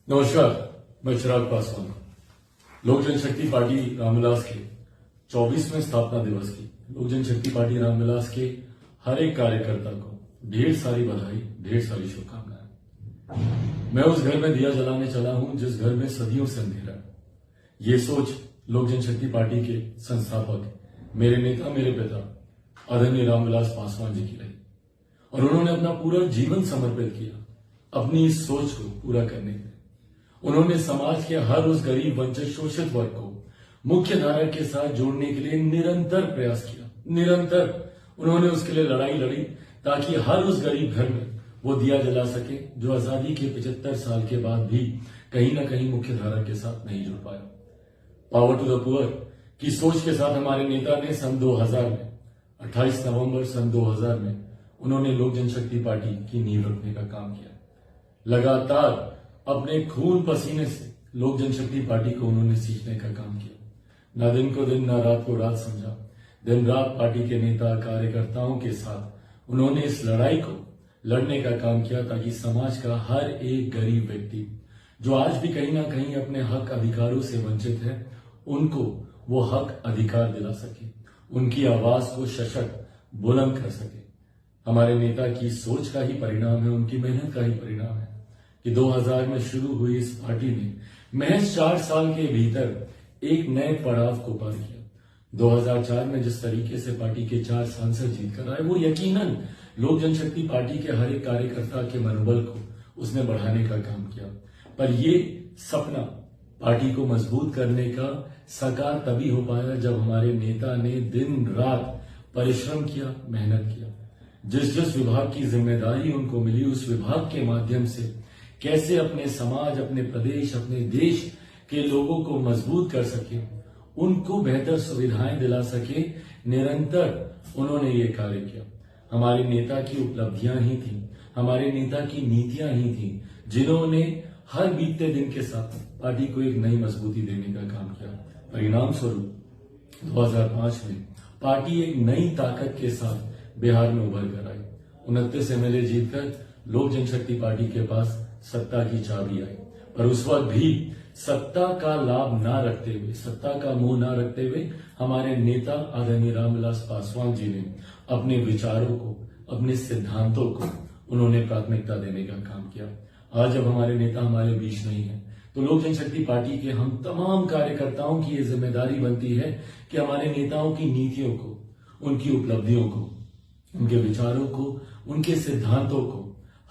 नमस्कार, मैं चिराग पासवान। लोक जनशक्ति पार्टी रामविलास के 24वें स्थापना दिवस की लोक जनशक्ति पार्टी रामविलास के हर एक कार्यकर्ता को ढेर सारी बधाई, ढेर सारी शुभकामनाएं। मैं उस घर में दिया जलाने चला हूं जिस घर में सदियों से अंधेरा है। ये सोच लोक जनशक्ति पार्टी के संस्थापक, मेरे नेता, मेरे पिता आदरणीय रामविलास पासवान जी की रही और उन्होंने अपना पूरा जीवन समर्पित किया अपनी इस सोच को पूरा करने के लिए। उन्होंने समाज के हर उस गरीब, वंचित, शोषित वर्ग को मुख्य धारा के साथ जोड़ने के लिए निरंतर प्रयास किया। निरंतर उन्होंने उसके लिए लड़ाई लड़ी ताकि हर उस गरीब घर में वो दिया जला सके जो आजादी के 75 साल के बाद भी कहीं ना कहीं मुख्य धारा के साथ नहीं जुड़ पाया। पावर टू द पुअर की सोच के साथ हमारे नेता ने सन 2000 में 28 नवंबर सन 2000 में उन्होंने लोक जनशक्ति पार्टी की नींव रखने का काम किया। लगातार अपने खून पसीने से लोक जनशक्ति पार्टी को उन्होंने सींचने का काम किया। ना दिन को दिन, ना रात को रात समझा। दिन रात पार्टी के नेता, कार्यकर्ताओं के साथ उन्होंने इस लड़ाई को लड़ने का काम किया ताकि समाज का हर एक गरीब व्यक्ति जो आज भी कहीं ना कहीं अपने हक अधिकारों से वंचित है, उनको वो हक अधिकार दिला सके, उनकी आवाज को सशक्त बुलंद कर सके। हमारे नेता की सोच का ही परिणाम है, उनकी मेहनत का ही परिणाम है कि 2000 में शुरू हुई इस पार्टी ने महज 4 साल के भीतर एक नए पड़ाव को पार किया। 2004 में जिस तरीके से पार्टी के 4 सांसद जीत कर आए, वो यकीनन लोक जनशक्ति पार्टी के हर एक कार्यकर्ता के मनोबल को उसने बढ़ाने का काम किया। पर ये सपना पार्टी को मजबूत करने का साकार तभी हो पाया जब हमारे नेता ने दिन रात परिश्रम किया, मेहनत किया। जिस जिस विभाग की जिम्मेदारी उनको मिली, उस विभाग के माध्यम से कैसे अपने समाज, अपने प्रदेश, अपने देश के लोगों को मजबूत कर सके, उनको बेहतर सुविधाएं दिला सके, निरंतर उन्होंने ये कार्य किया। हमारे नेता की उपलब्धियां ही थी, हमारे नेता की नीतियां ही थी जिन्होंने हर बीतते दिन के साथ पार्टी को एक नई मजबूती देने का काम किया। परिणाम स्वरूप 2005 में पार्टी एक नई ताकत के साथ बिहार में उभर कर आई। 29 एमएलए जीतकर लोक जनशक्ति पार्टी के पास सत्ता की चाबी आई। पर उस वक्त भी सत्ता का लाभ ना रखते हुए, सत्ता का मोह ना रखते हुए हमारे नेता आदरणीय रामविलास पासवान जी ने अपने विचारों को, अपने सिद्धांतों को उन्होंने प्राथमिकता देने का काम किया। आज जब हमारे नेता हमारे बीच नहीं है तो लोक जनशक्ति पार्टी के हम तमाम कार्यकर्ताओं की ये जिम्मेदारी बनती है कि हमारे नेताओं की नीतियों को, उनकी उपलब्धियों को, उनके विचारों को, उनके सिद्धांतों को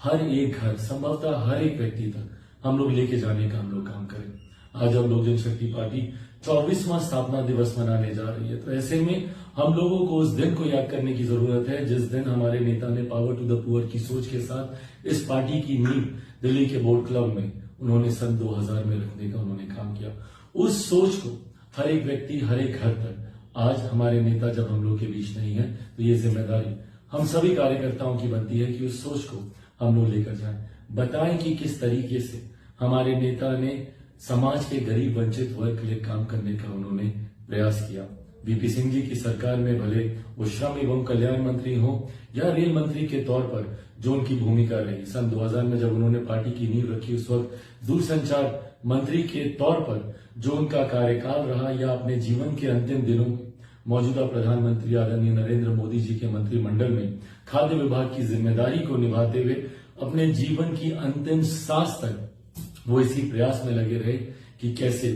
हर एक घर, संभवतः हर एक व्यक्ति तक हम लोग लेके जाने का हम लोग काम करें। आज अब लोक जनशक्ति पार्टी 24वां स्थापना दिवस मनाने जा रही है, तो ऐसे में हम लोगों को उस दिन को याद करने की जरूरत है जिस दिन हमारे नेता ने पावर टू द पुअर की सोच के साथ इस पार्टी की नींव दिल्ली के बोट क्लब में उन्होंने सन 2000 में रखने का उन्होंने काम किया। उस सोच को हर एक व्यक्ति, हर एक घर तक आज हमारे नेता जब हम लोग के बीच नहीं है तो ये जिम्मेदारी हम सभी कार्यकर्ताओं की बनती है कि उस सोच को हम लोग लेकर जाएं, बताएं कि किस तरीके से हमारे नेता ने समाज के गरीब, वंचित वर्ग के लिए काम करने का उन्होंने प्रयास किया। वीपी सिंह जी की सरकार में भले वो श्रम एवं कल्याण मंत्री हो या रेल मंत्री के तौर पर जो उनकी भूमिका रही, सन 2000 में जब उन्होंने पार्टी की नींव रखी उस वक्त दूरसंचार मंत्री के तौर पर जो उनका कार्यकाल रहा, या अपने जीवन के अंतिम दिनों में मौजूदा प्रधानमंत्री आदरणीय नरेंद्र मोदी जी के मंत्रिमंडल में खाद्य विभाग की जिम्मेदारी को निभाते हुए अपने जीवन की अंतिम सांस तक वो इसी प्रयास में लगे रहे कि कैसे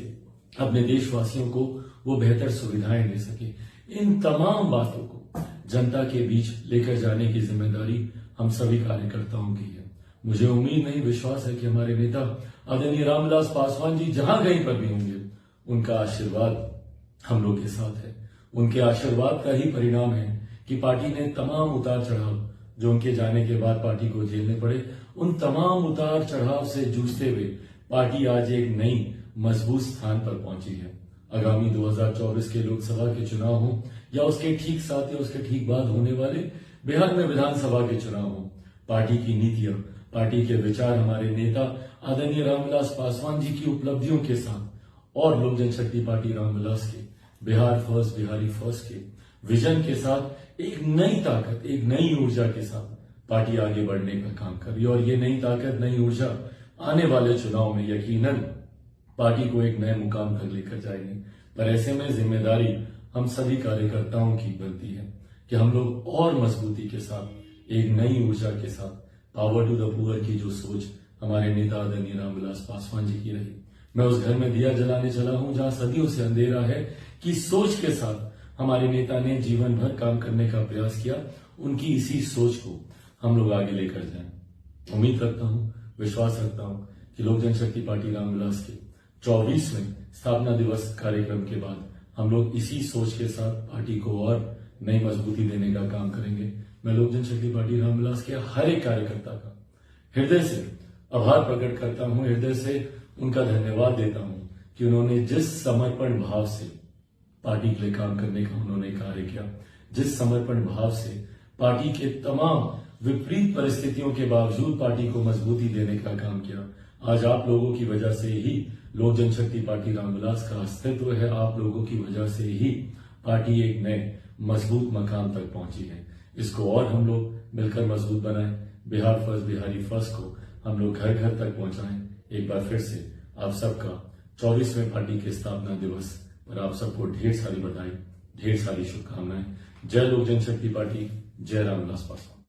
अपने देशवासियों को वो बेहतर सुविधाएं दे सके। इन तमाम बातों को जनता के बीच लेकर जाने की जिम्मेदारी हम सभी कार्यकर्ताओं की है। मुझे उम्मीद नहीं, विश्वास है कि हमारे नेता आदरणीय रामविलास पासवान जी जहां कहीं पर भी होंगे, उनका आशीर्वाद हम लोग के साथ है। उनके आशीर्वाद का ही परिणाम है कि पार्टी ने तमाम उतार चढ़ाव जो उनके जाने के बाद पार्टी को झेलने पड़े, उन तमाम उतार चढ़ाव से जूझते हुए पार्टी आज एक नई मजबूत स्थान पर पहुंची है। आगामी 2024 के लोकसभा के चुनाव हो या उसके ठीक साथ या उसके ठीक बाद होने वाले बिहार में विधानसभा के चुनाव हो, पार्टी की नीतियां, पार्टी के विचार हमारे नेता आदरणीय रामविलास पासवान जी की उपलब्धियों के साथ और लोक जनशक्ति पार्टी रामविलास के बिहार फर्स्ट, बिहारी फर्स्ट के विजन के साथ एक नई ताकत, एक नई ऊर्जा के साथ पार्टी आगे बढ़ने का काम कर रही है। और ये नई ताकत, नई ऊर्जा आने वाले चुनाव में यकीनन पार्टी को एक नए मुकाम तक लेकर जाएंगे। पर ऐसे में जिम्मेदारी हम सभी कार्यकर्ताओं की बनती है कि हम लोग और मजबूती के साथ, एक नई ऊर्जा के साथ, पावर टू द पुअर की जो सोच हमारे नेता आदरणीय रामविलास पासवान जी की रही, मैं उस घर में दिया जलाने चला हूं जहां सदियों से अंधेरा है, की सोच के साथ हमारे नेता ने जीवन भर काम करने का प्रयास किया। उनकी इसी सोच को हम लोग आगे लेकर जाएं। उम्मीद रखता हूं, विश्वास रखता हूं कि लोक जनशक्ति पार्टी रामविलास के 24वें स्थापना दिवस कार्यक्रम के बाद हम लोग इसी सोच के साथ पार्टी को और नई मजबूती देने का काम करेंगे। मैं लोक जनशक्ति पार्टी रामविलास के हर एक कार्यकर्ता का हृदय से आभार प्रकट करता हूं, हृदय से उनका धन्यवाद देता हूं कि उन्होंने जिस समर्पण भाव से पार्टी के लिए काम करने का उन्होंने कार्य किया, जिस समर्पण भाव से पार्टी के तमाम विपरीत परिस्थितियों के बावजूद पार्टी को मजबूती देने का काम किया। आज आप लोगों की वजह से ही लोक जनशक्ति पार्टी रामविलास का अस्तित्व है। आप लोगों की वजह से ही पार्टी एक नए मजबूत मकाम तक पहुंची है। इसको और हम लोग मिलकर मजबूत बनाएं। बिहार फर्स्ट, बिहारी फर्स्ट को हम लोग घर घर तक पहुंचाएं। एक बार फिर से आप सबका 24वें पार्टी के स्थापना दिवस पर आप सबको ढेर सारी बधाई, ढेर सारी शुभकामनाएं। जय लोक जनशक्ति पार्टी, जय रामविलास पासवान।